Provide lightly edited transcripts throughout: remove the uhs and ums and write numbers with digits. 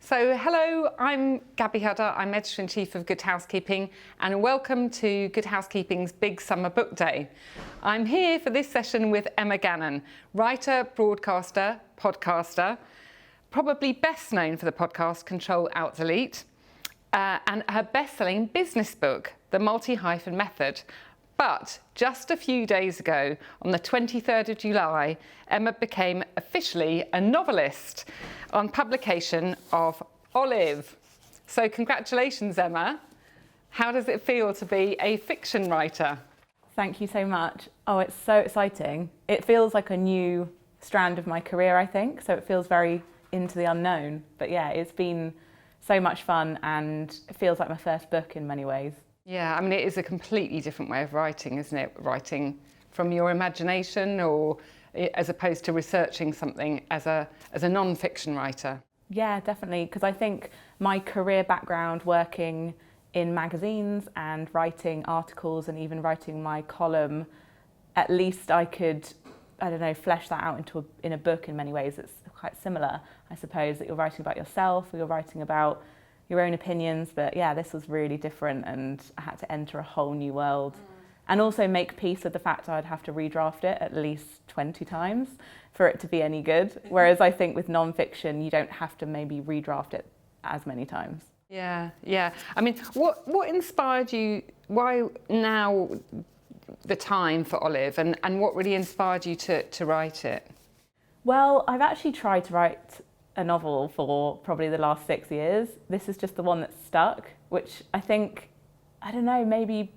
So hello, I'm Gaby Huddart, I'm Editor-In-Chief of Good Housekeeping, and welcome to Good Housekeeping's Big Summer Book Day. I'm here for this session with Emma Gannon, writer, broadcaster, podcaster, probably best known for the podcast Control Alt Delete, and her best-selling business book, The Multi-Hyphen Method. But just a few days ago, on the 23rd of July, Emma became officially a novelist on publication of Olive. So congratulations, Emma. How does it feel to be a fiction writer? Thank you so much. Oh, it's so exciting. It feels like a new strand of my career, I think. So it feels very into the unknown. But yeah, it's been so much fun and it feels like my first book in many ways. Yeah, I mean, it is a completely different way of writing, isn't it? Writing from your imagination, or as opposed to researching something as a non-fiction writer. Yeah, definitely, because I think my career background working in magazines and writing articles and even writing my column, at least I could, I don't know, flesh that out in a book in many ways. It's quite similar, I suppose, that you're writing about yourself, or you're writing about your own opinions, but yeah, this was really different and I had to enter a whole new world and also make peace with the fact I'd have to redraft it at least 20 times for it to be any good. Whereas I think with non-fiction, you don't have to maybe redraft it as many times. Yeah. I mean, what inspired you? Why now the time for Olive, and what really inspired you to write it? Well, I've actually tried to write a novel for probably the last 6 years. This is just the one that's stuck, which I think, I don't know, maybe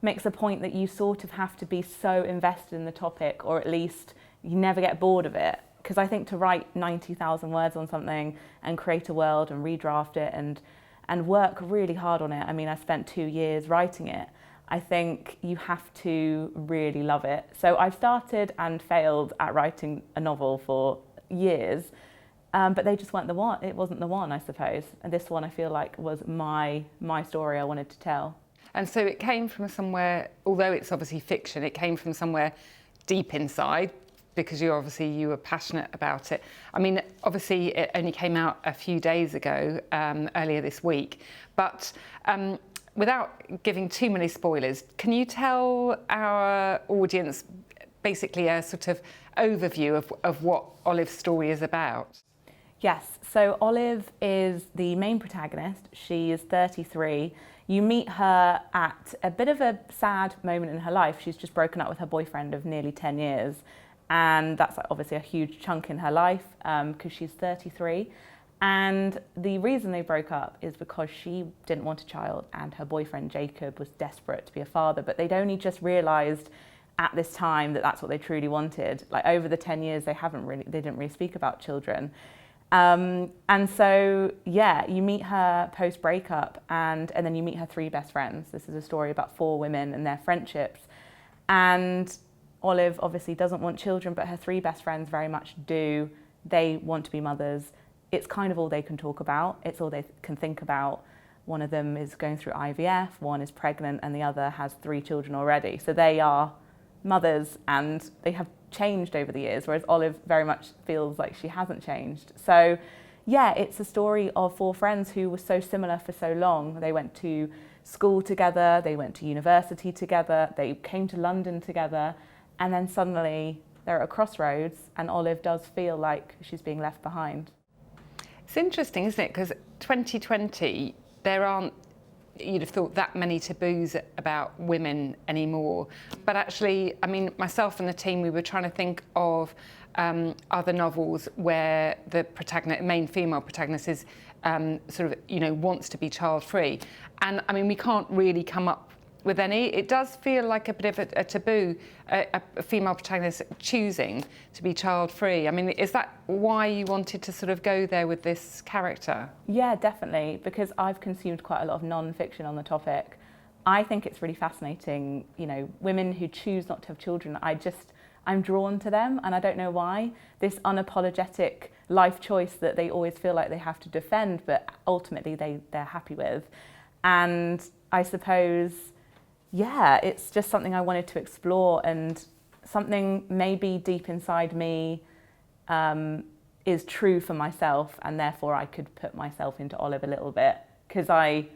makes a point that you sort of have to be so invested in the topic, or at least you never get bored of it. Because I think to write 90,000 words on something and create a world and redraft it and work really hard on it. I mean, I spent 2 years writing it. I think you have to really love it. So I've started and failed at writing a novel for years. But they just weren't the one. It wasn't the one, I suppose. And this one, I feel like, was my story I wanted to tell. And so it came from somewhere, although it's obviously fiction, it came from somewhere deep inside, because you were passionate about it. I mean, obviously it only came out a few days ago, earlier this week. But without giving too many spoilers, can you tell our audience basically a sort of overview of what Olive's story is about? Yes, so Olive is the main protagonist. She is 33. You meet her at a bit of a sad moment in her life. She's just broken up with her boyfriend of nearly 10 years. And that's obviously a huge chunk in her life because she's 33. And the reason they broke up is because she didn't want a child and her boyfriend Jacob was desperate to be a father, but they'd only just realised at this time that that's what they truly wanted. Like over the 10 years, they didn't really speak about children. And so, yeah, you meet her post-breakup and then you meet her 3 best friends. This is a story about 4 women and their friendships. And Olive obviously doesn't want children, but her 3 best friends very much do. They want to be mothers. It's kind of all they can talk about. It's all they can think about. One of them is going through IVF, one is pregnant, and the other has 3 children already. So they are mothers and they have changed over the years, whereas Olive very much feels like she hasn't changed. So yeah, it's a story of 4 friends who were so similar for so long. They went to school together, they went to university together, they came to London together, and then suddenly they're at a crossroads and Olive does feel like she's being left behind. It's interesting, isn't it? Because 2020, there aren't, you'd have thought, that many taboos about women anymore. But actually, I mean, myself and the team, we were trying to think of other novels where the main female protagonist is sort of, wants to be child-free. And I mean, we can't really come up with any. It does feel like a bit of a taboo, a female protagonist choosing to be child-free. I mean, is that why you wanted to sort of go there with this character? Yeah, definitely, because I've consumed quite a lot of non-fiction on the topic. I think it's really fascinating, women who choose not to have children. I'm drawn to them, and I don't know why. This unapologetic life choice that they always feel like they have to defend, but ultimately they're happy with. And I suppose, yeah, it's just something I wanted to explore, and something maybe deep inside me is true for myself, and therefore I could put myself into Olive a little bit, because I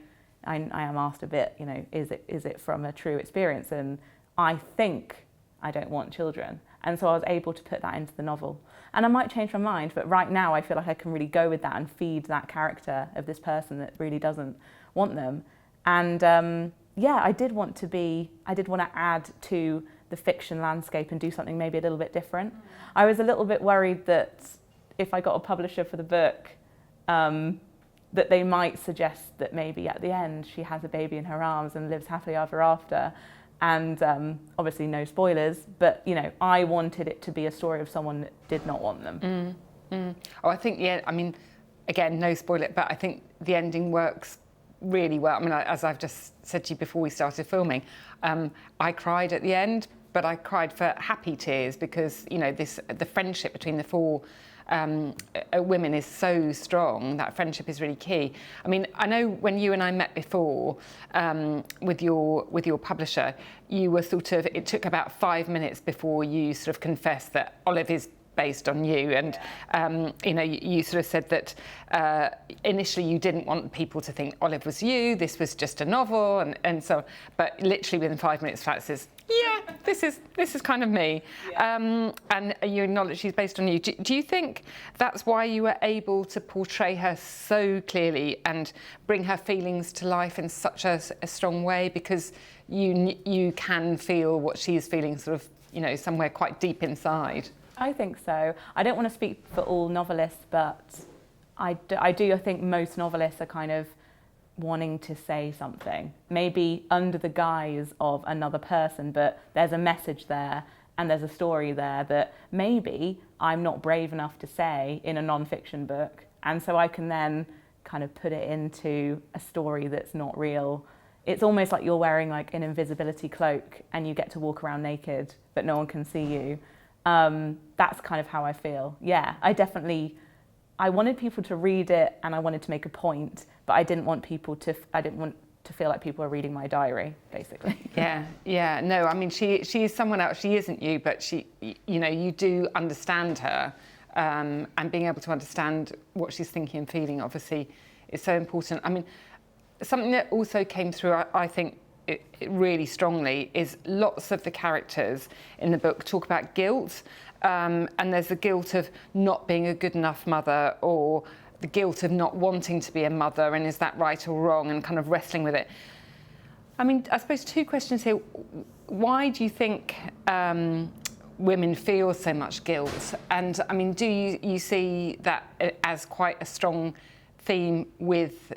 am asked a bit, you know, is it from a true experience? And I think I don't want children. And so I was able to put that into the novel. And I might change my mind, but right now I feel like I can really go with that and feed that character of this person that really doesn't want them. And I did want to add to the fiction landscape and do something maybe a little bit different. I was a little bit worried that if I got a publisher for the book, that they might suggest that maybe at the end she has a baby in her arms and lives happily ever after. And obviously no spoilers, but you know, I wanted it to be a story of someone that did not want them. Oh, I think, yeah, I mean, again, no spoiler, but I think the ending works really well. I mean, as I've just said to you before we started filming, I cried at the end, but I cried for happy tears because, you know, the friendship between the four women is so strong. That friendship is really key. I mean, I know when you and I met before with your publisher, you were it took about 5 minutes before you sort of confessed that Olive is based on you, and you know, you sort of said that initially you didn't want people to think Olive was you, this was just a novel, and so, but literally within 5 minutes flat says, yeah, this is kind of me. And you acknowledge she's based on you. Do you think that's why you were able to portray her so clearly and bring her feelings to life in such a strong way, because you can feel what she's feeling sort of, you know, somewhere quite deep inside? I think so. I don't want to speak for all novelists, but I think most novelists are kind of wanting to say something, maybe under the guise of another person, but there's a message there and there's a story there that maybe I'm not brave enough to say in a non-fiction book, and so I can then kind of put it into a story that's not real. It's almost like you're wearing like an invisibility cloak and you get to walk around naked, but no one can see you. That's kind of how I feel. Yeah, I wanted people to read it and I wanted to make a point, but I didn't want to feel like people were reading my diary, basically. Yeah. No, I mean, she is someone else. She isn't you, but she, you know, you do understand her, and being able to understand what she's thinking and feeling, obviously, is so important. I mean, something that also came through, I think, it really strongly, is lots of the characters in the book talk about guilt, and there's the guilt of not being a good enough mother, or the guilt of not wanting to be a mother, and is that right or wrong, and kind of wrestling with it. I mean, I suppose two questions here. Why do you think women feel so much guilt? And I mean, do you see that as quite a strong theme with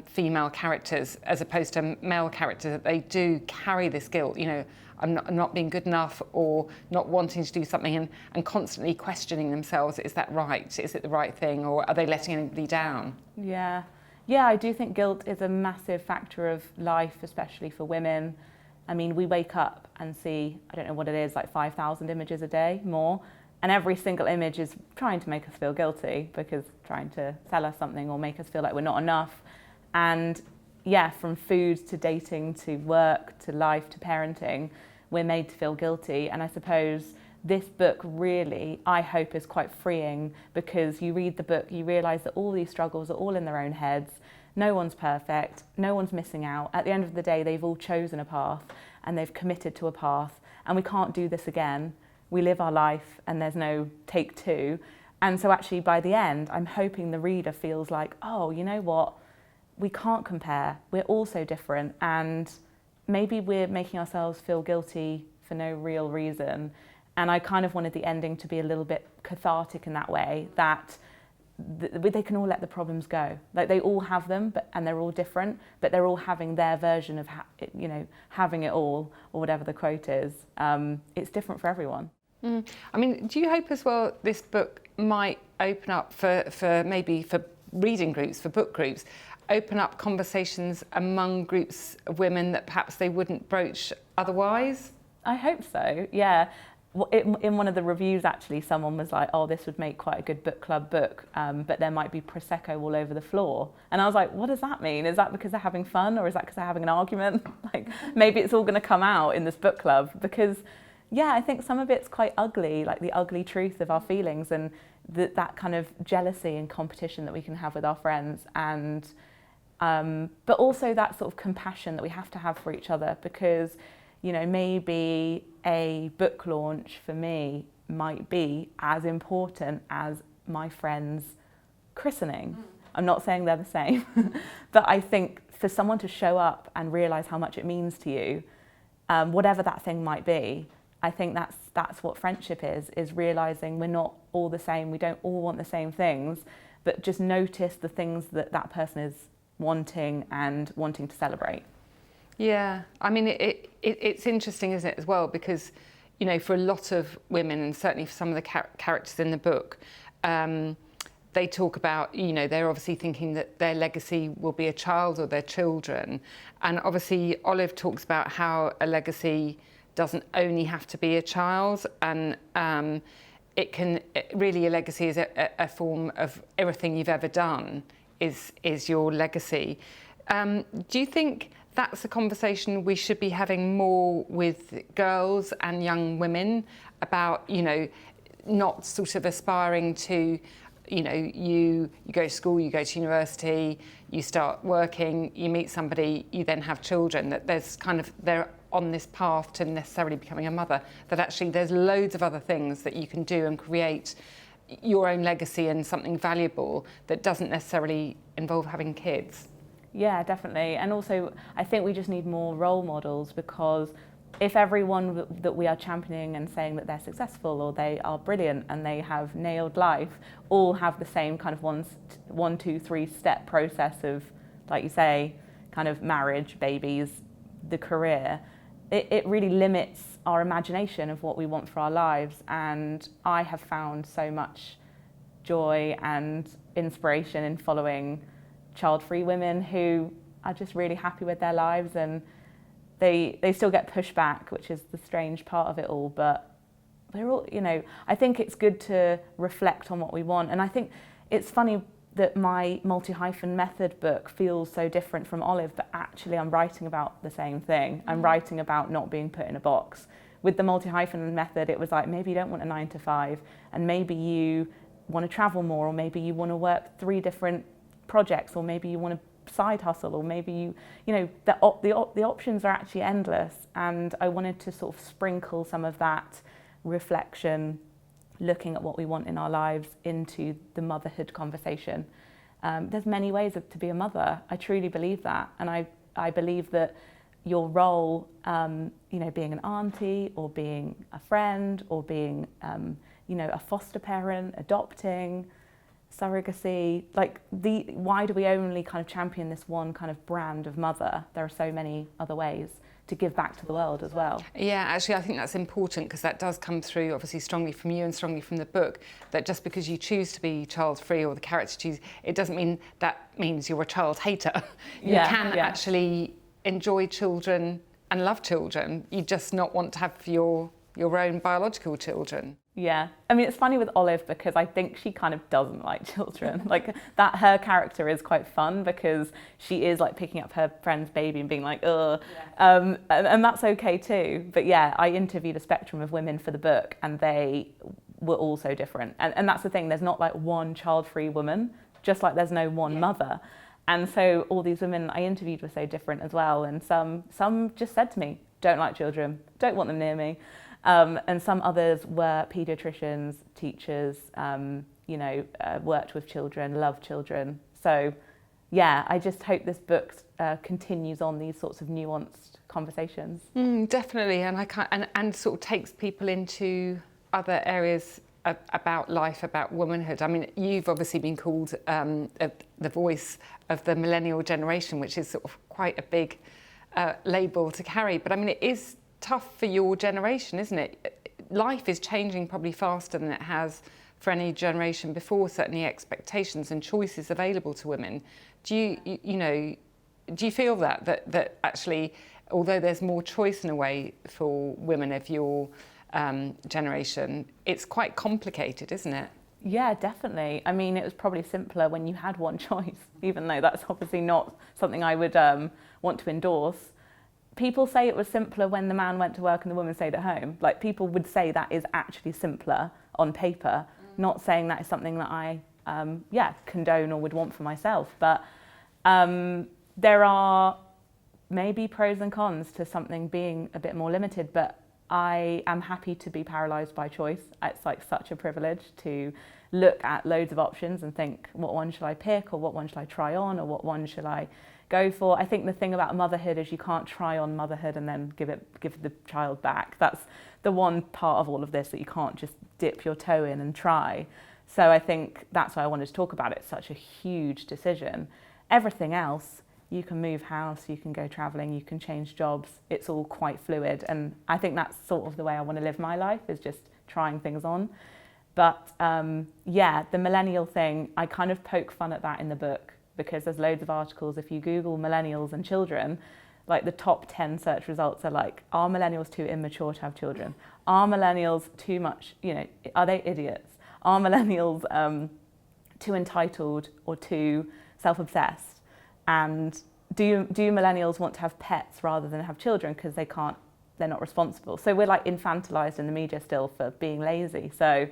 female characters as opposed to male characters, that they do carry this guilt, you know, I'm not being good enough, or not wanting to do something, and constantly questioning themselves, is that right? Is it the right thing, or are they letting anybody down? Yeah, I do think guilt is a massive factor of life, especially for women. I mean, we wake up and see, I don't know what it is, like 5,000 images a day, more. And every single image is trying to make us feel guilty, because trying to sell us something or make us feel like we're not enough. And yeah, from food to dating to work to life to parenting, we're made to feel guilty. And I suppose this book really, I hope, is quite freeing, because you read the book, you realise that all these struggles are all in their own heads. No one's perfect, no one's missing out. At the end of the day, they've all chosen a path and they've committed to a path, and we can't do this again. We live our life and there's no take two. And so actually by the end, I'm hoping the reader feels like, oh, you know what? We can't compare. We're all so different, and maybe we're making ourselves feel guilty for no real reason. And I kind of wanted the ending to be a little bit cathartic in that way, that they can all let the problems go. Like, they all have them, and they're all different, but they're all having their version of, you know, having it all, or whatever the quote is. It's different for everyone. I mean, do you hope as well this book might open up for maybe for reading groups, for book groups, open up conversations among groups of women that perhaps they wouldn't broach otherwise? I hope so, yeah. In one of the reviews, actually, someone was like, oh, this would make quite a good book club book, but there might be Prosecco all over the floor. And I was like, what does that mean? Is that because they're having fun, or is that because they're having an argument? Like, maybe it's all going to come out in this book club, because yeah, I think some of it's quite ugly, like the ugly truth of our feelings. And that kind of jealousy and competition that we can have with our friends, and but also that sort of compassion that we have to have for each other, because, you know, maybe a book launch for me might be as important as my friend's christening. I'm not saying they're the same, but I think for someone to show up and realise how much it means to you, whatever that thing might be, I think that's what friendship is realising we're not all the same, we don't all want the same things, but just notice the things that that person is wanting and wanting to celebrate. Yeah, I mean, it's interesting, isn't it, as well, because, you know, for a lot of women, and certainly for some of the characters in the book, they talk about, you know, they're obviously thinking that their legacy will be a child or their children. And obviously Olive talks about how a legacy doesn't only have to be a child, and really a legacy is a form of everything you've ever done is your legacy. Do you think that's a conversation we should be having more with girls and young women about, you know, not sort of aspiring to, you know, you go to school, you go to university, you start working, you meet somebody, you then have children, that there's kind of, they're on this path to necessarily becoming a mother, that actually there's loads of other things that you can do and create your own legacy and something valuable that doesn't necessarily involve having kids. Yeah, definitely. And also, I think we just need more role models, because if everyone that we are championing and saying that they're successful or they are brilliant and they have nailed life all have the same kind of one, two, three step process of, like you say, kind of marriage, babies, the career, it really limits our imagination of what we want for our lives. And I have found so much joy and inspiration in following child-free women who are just really happy with their lives, and they still get pushback, which is the strange part of it all, but they're all, you know, I think it's good to reflect on what we want. And I think it's funny that my multi-hyphen method book feels so different from Olive, but actually I'm writing about the same thing. I'm writing about not being put in a box. With the multi-hyphen method, it was like, maybe you don't want a 9 to 5, and maybe you want to travel more, or maybe you want to work 3 different projects, or maybe you want to side hustle, or maybe you know, the options are actually endless. And I wanted to sort of sprinkle some of that reflection, looking at what we want in our lives, into the motherhood conversation. There's many ways to be a mother. I truly believe that, and I believe that your role, you know, being an auntie or being a friend or being, you know, a foster parent, adopting, surrogacy, like why do we only kind of champion this one kind of brand of mother? There are so many other ways to give back to the world as well. Yeah, actually I think that's important, because that does come through obviously strongly from you and strongly from the book, that just because you choose to be child-free, or the character choose, it doesn't mean that means you're a child hater. You can actually enjoy children and love children, you just not want to have your own biological children. Yeah, I mean, it's funny with Olive, because I think she kind of doesn't like children. Like, that her character is quite fun, because she is like picking up her friend's baby and being like, ugh. Yeah. And that's okay too. But yeah, I interviewed a spectrum of women for the book, and they were all so different. And that's the thing, there's not like one child-free woman, just like there's no one mother. And so all these women I interviewed were so different as well. And some just said to me, don't like children, don't want them near me. And some others were paediatricians, teachers, you know, worked with children, love children. So yeah, I just hope this book continues on these sorts of nuanced conversations. Definitely, and sort of takes people into other areas about life, about womanhood. I mean, you've obviously been called the voice of the millennial generation, which is sort of quite a big label to carry. But I mean, it is tough for your generation, isn't it? Life is changing probably faster than it has for any generation before, certainly expectations and choices available to women. Do you feel that actually, although there's more choice in a way for women of your generation, it's quite complicated, isn't it? Yeah, definitely. I mean, it was probably simpler when you had one choice, even though that's obviously not something I would want to endorse. People say it was simpler when the man went to work and the woman stayed at home. Like, people would say that is actually simpler on paper. Not saying that is something that I condone or would want for myself, but there are maybe pros and cons to something being a bit more limited, but I am happy to be paralysed by choice. It's like such a privilege to look at loads of options and think, what one should I pick, or what one should I try on, or what one should I go for. I think the thing about motherhood is you can't try on motherhood and then give the child back. That's the one part of all of this that you can't just dip your toe in and try. So I think that's why I wanted to talk about it. It's such a huge decision. Everything else, you can move house, you can go travelling, you can change jobs. It's all quite fluid, and I think that's sort of the way I want to live my life, is just trying things on. But the millennial thing, I kind of poke fun at that in the book, because there's loads of articles. If you Google millennials and children, like the top 10 search results are like, are millennials too immature to have children? Are millennials too much, are they idiots? Are millennials too entitled or too self-obsessed? And do millennials want to have pets rather than have children because they're not responsible? So we're like infantilized in the media still for being lazy. So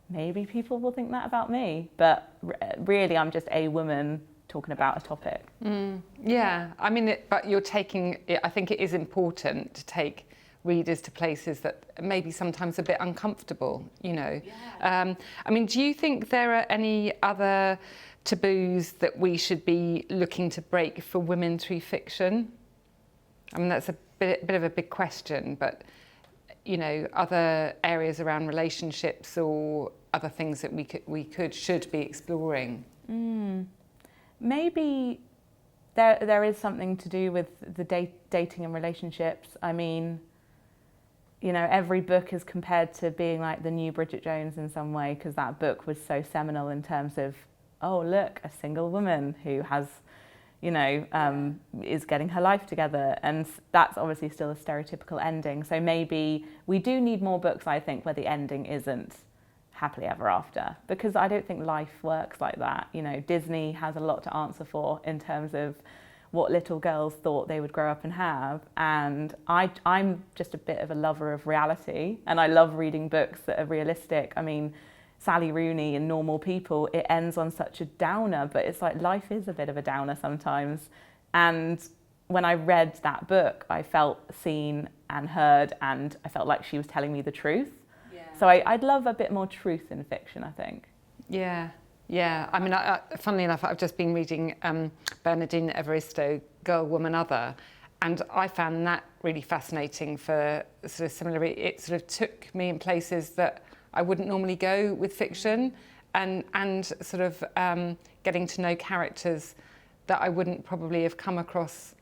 maybe people will think that about me, but really I'm just a woman talking about a topic. Yeah, I mean, but you're taking it, I think it is important to take readers to places that maybe sometimes a bit uncomfortable, Yeah. I mean, do you think there are any other taboos that we should be looking to break for women through fiction? I mean, that's a bit of a big question, but other areas around relationships or other things that should be exploring. Maybe there is something to do with the dating and relationships. I mean, every book is compared to being like the new Bridget Jones in some way, because that book was so seminal in terms of, oh, look, a single woman who has, is getting her life together. And that's obviously still a stereotypical ending. So maybe we do need more books, I think, where the ending isn't happily ever after, because I don't think life works like that. Disney has a lot to answer for in terms of what little girls thought they would grow up and have. And I'm just a bit of a lover of reality, and I love reading books that are realistic. I mean, Sally Rooney in Normal People, it ends on such a downer, but it's like life is a bit of a downer sometimes. And when I read that book, I felt seen and heard, and I felt like she was telling me the truth. Yeah. So I'd love a bit more truth in fiction, I think. Yeah. I mean, funnily enough, I've just been reading Bernardine Evaristo, Girl, Woman, Other, and I found that really fascinating for sort of similar. It sort of took me in places that I wouldn't normally go with fiction, and sort of getting to know characters that I wouldn't probably have come across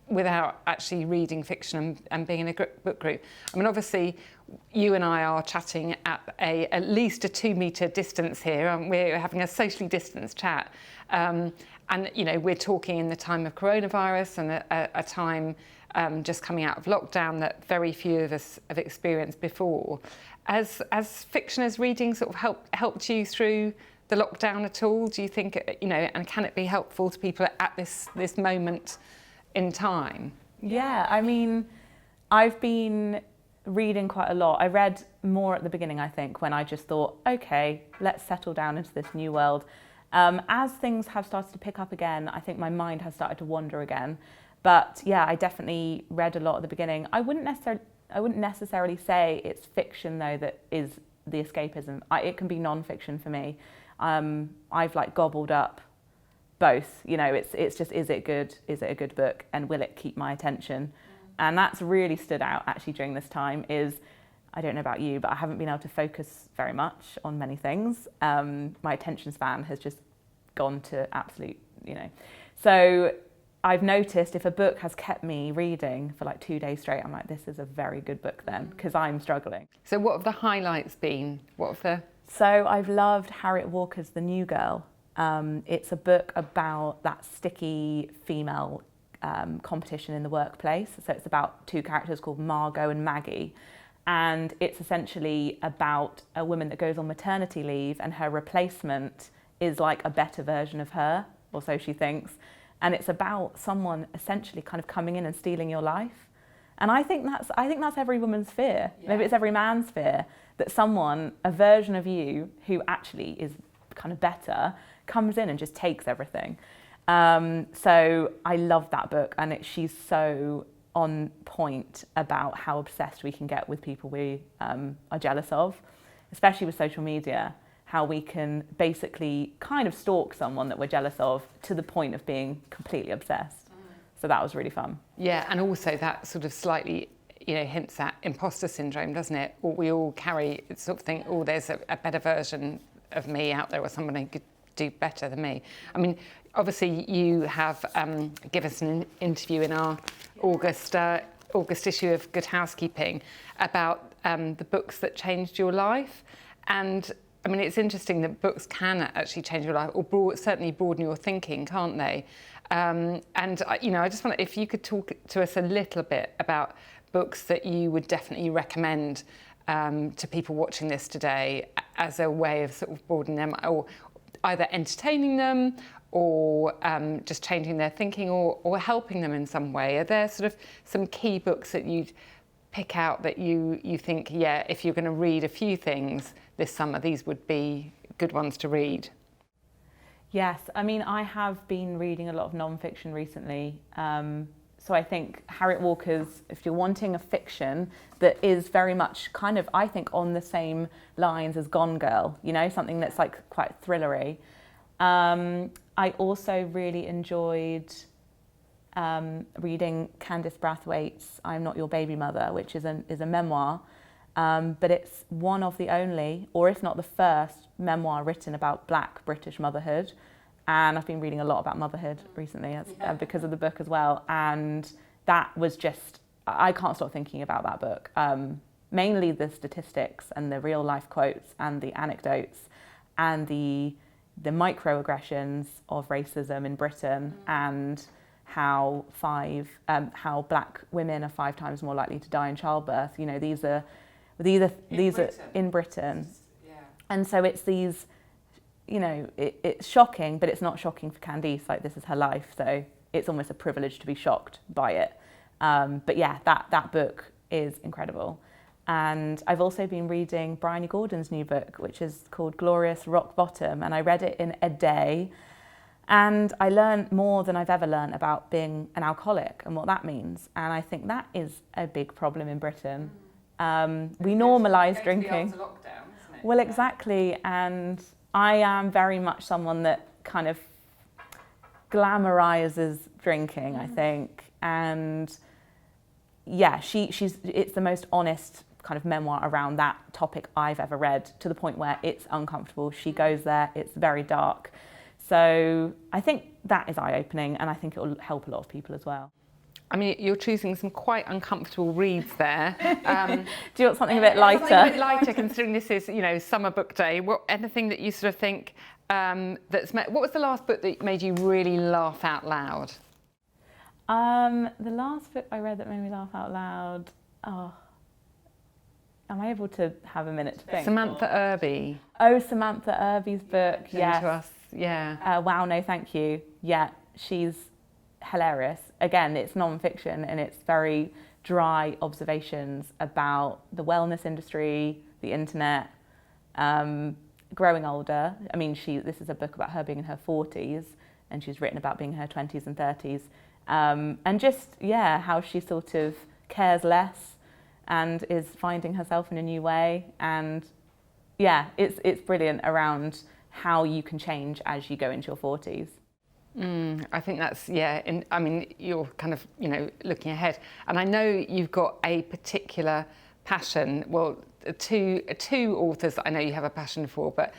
without actually reading fiction and being in a book group. I mean, obviously, you and I are chatting at least a 2-metre distance here, and we're having a socially distanced chat. And we're talking in the time of coronavirus and a time just coming out of lockdown that very few of us have experienced before. Has fiction as reading sort of helped you through the lockdown at all? Do you think, and can it be helpful to people at this moment in time? Yeah, I mean, I've been reading quite a lot. I read more at the beginning, I think, when I just thought, okay, let's settle down into this new world. As things have started to pick up again, I think my mind has started to wander again. But yeah, I definitely read a lot at the beginning. I wouldn't necessarily say it's fiction though that is the escapism. It can be non-fiction for me. I've like gobbled up both. It's just, is it good? Is it a good book? And will it keep my attention? And that's really stood out actually during this time. I don't know about you, but I haven't been able to focus very much on many things. My attention span has just gone to absolute, So I've noticed if a book has kept me reading for like 2 days straight, I'm like, this is a very good book then, because I'm struggling. So what have the highlights been? So I've loved Harriet Walker's The New Girl. It's a book about that sticky female competition in the workplace. So it's about 2 characters called Margot and Maggie. And it's essentially about a woman that goes on maternity leave, and her replacement is like a better version of her, or so she thinks. And it's about someone essentially kind of coming in and stealing your life. And I think that's every woman's fear. Yeah. Maybe it's every man's fear that someone, a version of you who actually is kind of better, comes in and just takes everything. So I love that book, and she's so on point about how obsessed we can get with people we are jealous of, especially with social media, how we can basically kind of stalk someone that we're jealous of to the point of being completely obsessed. So that was really fun. Yeah, and also that sort of slightly, hints at imposter syndrome, doesn't it? Or we all carry, sort of think, oh, there's a better version of me out there, or someone who could do better than me. I mean, obviously you have given us an interview in our August issue of Good Housekeeping about the books that changed your life. And I mean, it's interesting that books can actually change your life, or certainly broaden your thinking, can't they? And I just wonder if you could talk to us a little bit about books that you would definitely recommend to people watching this today as a way of sort of broadening them, or either entertaining them, or just changing their thinking, or helping them in some way. Are there sort of some key books that you'd pick out that you think, yeah, if you're going to read a few things this summer, these would be good ones to read? Yes, I mean, I have been reading a lot of non-fiction recently. So I think Harriet Walker's, if you're wanting a fiction that is very much kind of, I think, on the same lines as Gone Girl, something that's like quite thrillery. I also really enjoyed reading Candice Brathwaite's I'm Not Your Baby Mother, which is a memoir, but it's one of the only, or if not the first, memoir written about Black British motherhood. And I've been reading a lot about motherhood recently because of the book as well. And that was just, I can't stop thinking about that book. Mainly the statistics and the real life quotes and the anecdotes and the microaggressions of racism in Britain, and how Black women are 5 times more likely to die in childbirth. These are in Britain. Yeah. And so it's these, it's shocking, but it's not shocking for Candice. Like, this is her life, so it's almost a privilege to be shocked by it. But yeah, that book is incredible. And I've also been reading Bryony Gordon's new book, which is called Glorious Rock Bottom, and I read it in a day. And I learned more than I've ever learned about being an alcoholic and what that means. And I think that is a big problem in Britain. We normalise drinking. After lockdown, isn't it? Well, exactly. And I am very much someone that kind of glamorises drinking, I think. And yeah, it's the most honest kind of memoir around that topic I've ever read, to the point where it's uncomfortable. She goes there, it's very dark. So I think that is eye-opening, and I think it will help a lot of people as well. I mean, you're choosing some quite uncomfortable reads there. Do you want something a bit lighter? Something a bit lighter, considering this is, summer book day. Anything that you sort of think what was the last book that made you really laugh out loud? The last book I read that made me laugh out loud. Oh, am I able to have a minute to think? Samantha Irby. Oh, Samantha Irby's book. Yes. To us. Yeah. Wow, no, thank you. Yeah, she's hilarious. Again, it's non-fiction, and it's very dry observations about the wellness industry, the internet, growing older. I mean, this is a book about her being in her 40s, and she's written about being in her 20s and 30s. And just, how she sort of cares less and is finding herself in a new way. And yeah, it's brilliant around how you can change as you go into your 40s. I think that's, you're kind of, looking ahead. And I know you've got a particular passion, well, two authors that I know you have a passion for, but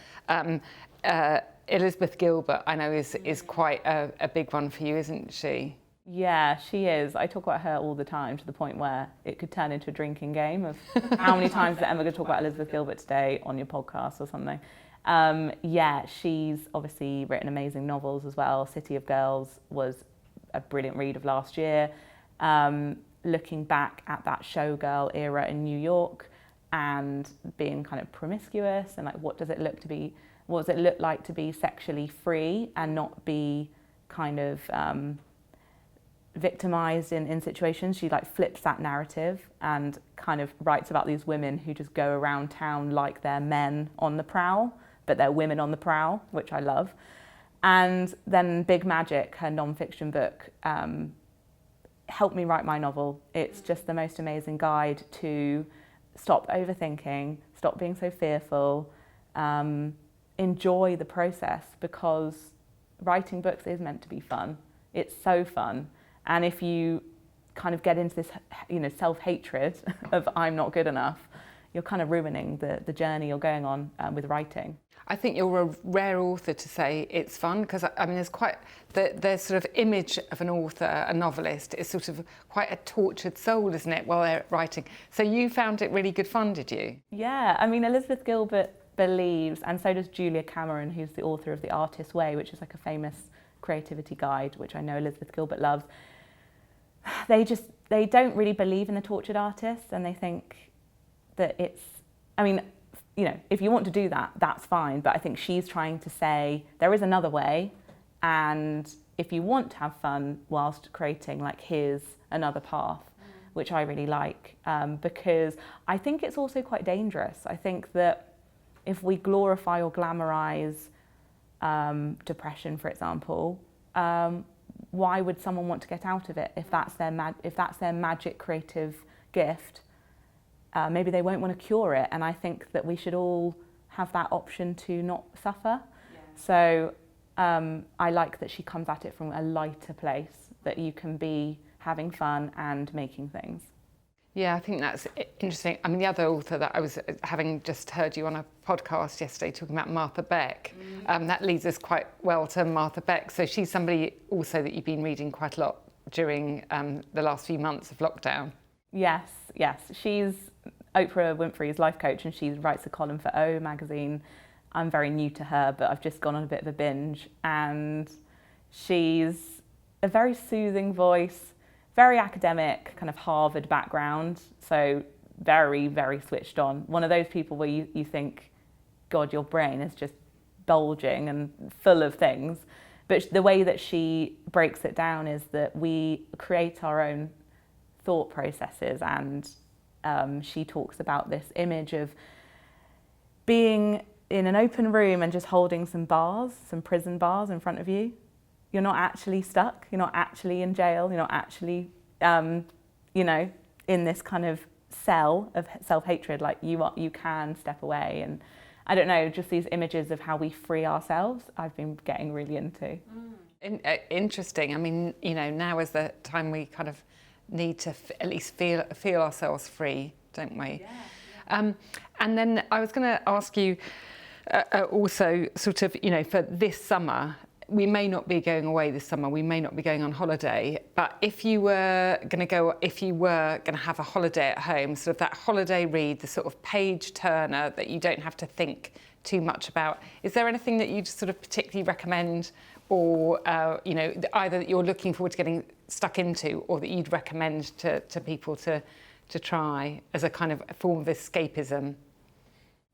Elizabeth Gilbert, I know, is quite a big one for you, isn't she? Yeah, she is. I talk about her all the time, to the point where it could turn into a drinking game of how many times is Emma going to talk about Elizabeth Gilbert today on your podcast or something. She's obviously written amazing novels as well. City of Girls was a brilliant read of last year. Looking back at that showgirl era in New York and being kind of promiscuous, and like, what does it look like to be sexually free and not be kind of victimized in situations. She like flips that narrative and kind of writes about these women who just go around town like they're men on the prowl, but they're women on the prowl, which I love. And then Big Magic, her non-fiction book, helped me write my novel. It's just the most amazing guide to stop overthinking, stop being so fearful, enjoy the process, because writing books is meant to be fun. It's so fun. And if you kind of get into this, self-hatred of I'm not good enough, you're kind of ruining the journey you're going on with writing. I think you're a rare author to say it's fun, because I mean there's quite the sort of image of an author, a novelist, is sort of quite a tortured soul, isn't it, while they're writing. So you found it really good fun, did you? Yeah, I mean Elizabeth Gilbert believes, and so does Julia Cameron, who's the author of The Artist's Way, which is like a famous creativity guide, which I know Elizabeth Gilbert loves. They don't really believe in the tortured artist, and they think that it's, I mean, if you want to do that, that's fine. But I think she's trying to say there is another way. And if you want to have fun whilst creating, like, here's another path, which I really like. Because I think it's also quite dangerous. I think that if we glorify or glamorize depression, for example, why would someone want to get out of it if that's their magic creative gift? Maybe they won't want to cure it, and I think that we should all have that option to not suffer. Yeah. So I like that she comes at it from a lighter place, that you can be having fun and making things. Yeah, I think that's interesting. I mean, the other author that I was having just heard you on a podcast yesterday talking about, Martha Beck, that leads us quite well to Martha Beck. So she's somebody also that you've been reading quite a lot during the last few months of lockdown. Yes. She's Oprah Winfrey's life coach, and she writes a column for O magazine. I'm very new to her, but I've just gone on a bit of a binge, and she's a very soothing voice, very academic, kind of Harvard background, so very, very switched on. One of those people where you think, God, your brain is just bulging and full of things. But the way that she breaks it down is that we create our own thought processes, and she talks about this image of being in an open room and just holding some prison bars in front of you. You're not actually stuck, you're not actually in jail, you're not actually, in this kind of cell of self-hatred. Like, you can step away. And I don't know, just these images of how we free ourselves, I've been getting really into. Interesting. I mean, now is the time we kind of need to at least feel ourselves free, don't we? Yeah. And then I was going to ask you also, sort of, for this summer, we may not be going away this summer, we may not be going on holiday, but if you were going to have a holiday at home, sort of that holiday read, the sort of page turner that you don't have to think too much about, is there anything that you'd sort of particularly recommend, or either that you're looking forward to getting stuck into, or that you'd recommend to people to try as a kind of form of escapism?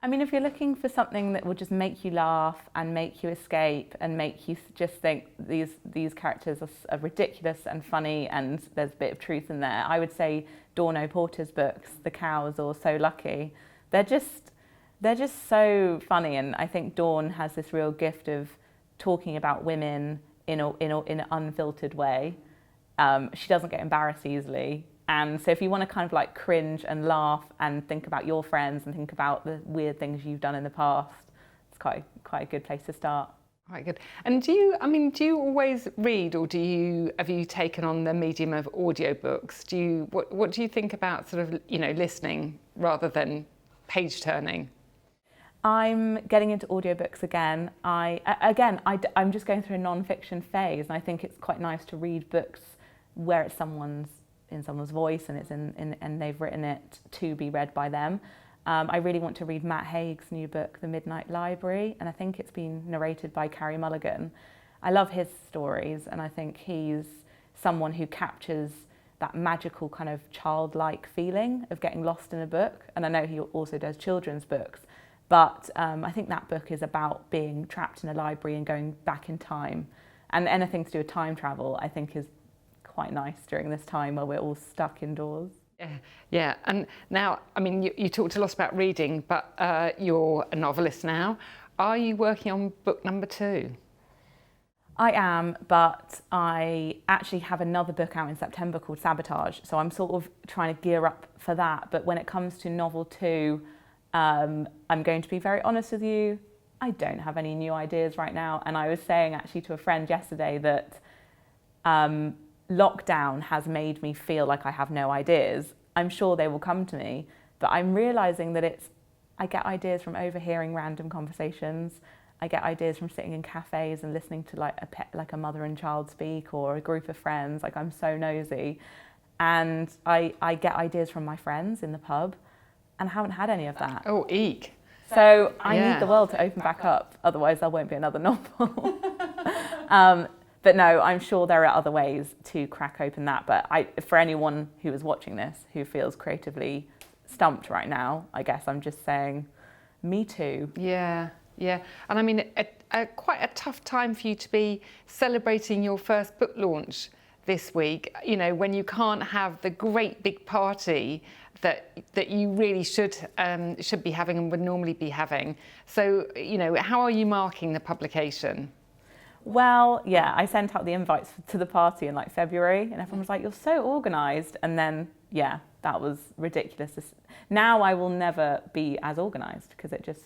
I mean, if you're looking for something that will just make you laugh and make you escape and make you just think these characters are ridiculous and funny and there's a bit of truth in there, I would say Dawn O'Porter's books, The Cows or So Lucky. They're just so funny, and I think Dawn has this real gift of talking about women in an unfiltered way. She doesn't get embarrassed easily. And so if you want to kind of like cringe and laugh and think about your friends and think about the weird things you've done in the past, it's quite a good place to start. Quite good. And do you always read, or have you taken on the medium of audiobooks? What do you think about sort of, listening rather than page turning? I'm getting into audiobooks again. I'm just going through a non-fiction phase, and I think it's quite nice to read books where it's in someone's voice and it's and they've written it to be read by them. I really want to read Matt Haig's new book, The Midnight Library, and I think it's been narrated by Carey Mulligan. I love his stories, and I think he's someone who captures that magical kind of childlike feeling of getting lost in a book. And I know he also does children's books, but I think that book is about being trapped in a library and going back in time. And anything to do with time travel, I think, is quite nice during this time where we're all stuck indoors. Yeah, and now, I mean, you talked a lot about reading, but you're a novelist now. Are you working on book number 2? I am, but I actually have another book out in September called Sabotage, so I'm sort of trying to gear up for that. But when it comes to novel 2, I'm going to be very honest with you, I don't have any new ideas right now. And I was saying actually to a friend yesterday that lockdown has made me feel like I have no ideas. I'm sure they will come to me, but I'm realising that I get ideas from overhearing random conversations. I get ideas from sitting in cafes and listening to like a mother and child speak, or a group of friends. Like, I'm so nosy. And I get ideas from my friends in the pub, and I haven't had any of that. Oh, eek. So I need the world to open back up, otherwise there won't be another novel. But no, I'm sure there are other ways to crack open that. But for anyone who is watching this who feels creatively stumped right now, I guess I'm just saying, me too. Yeah. And I mean, quite a tough time for you to be celebrating your first book launch this week, you know, when you can't have the great big party that you really should be having and would normally be having. So, you know, how are you marking the publication? Well, yeah, I sent out the invites to the party in like February, and everyone was like, "You're so organised." And then, yeah, that was ridiculous. Now I will never be as organised because it just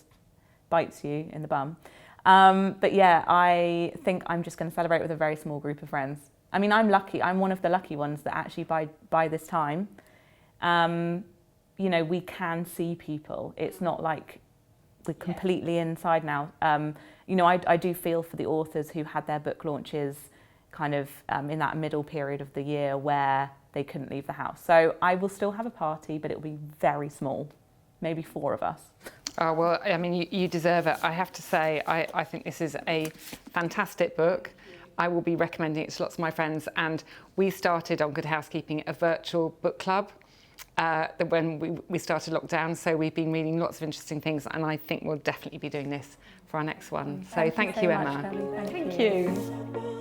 bites you in the bum. But yeah, I think I'm just going to celebrate with a very small group of friends. I mean, I'm lucky. I'm one of the lucky ones that actually by this time, you know, we can see people. It's not like we're completely inside now. You know, I do feel for the authors who had their book launches kind of in that middle period of the year where they couldn't leave the house. So I will still have a party, but it will be very small, maybe 4 of us. Oh, well, I mean, you deserve it. I have to say, I think this is a fantastic book. I will be recommending it to lots of my friends. And we started on Good Housekeeping a virtual book club when we started lockdown. So we've been reading lots of interesting things. And I think we'll definitely be doing this for our next one. So thank you, Emma. Much, Gaby. Thank you.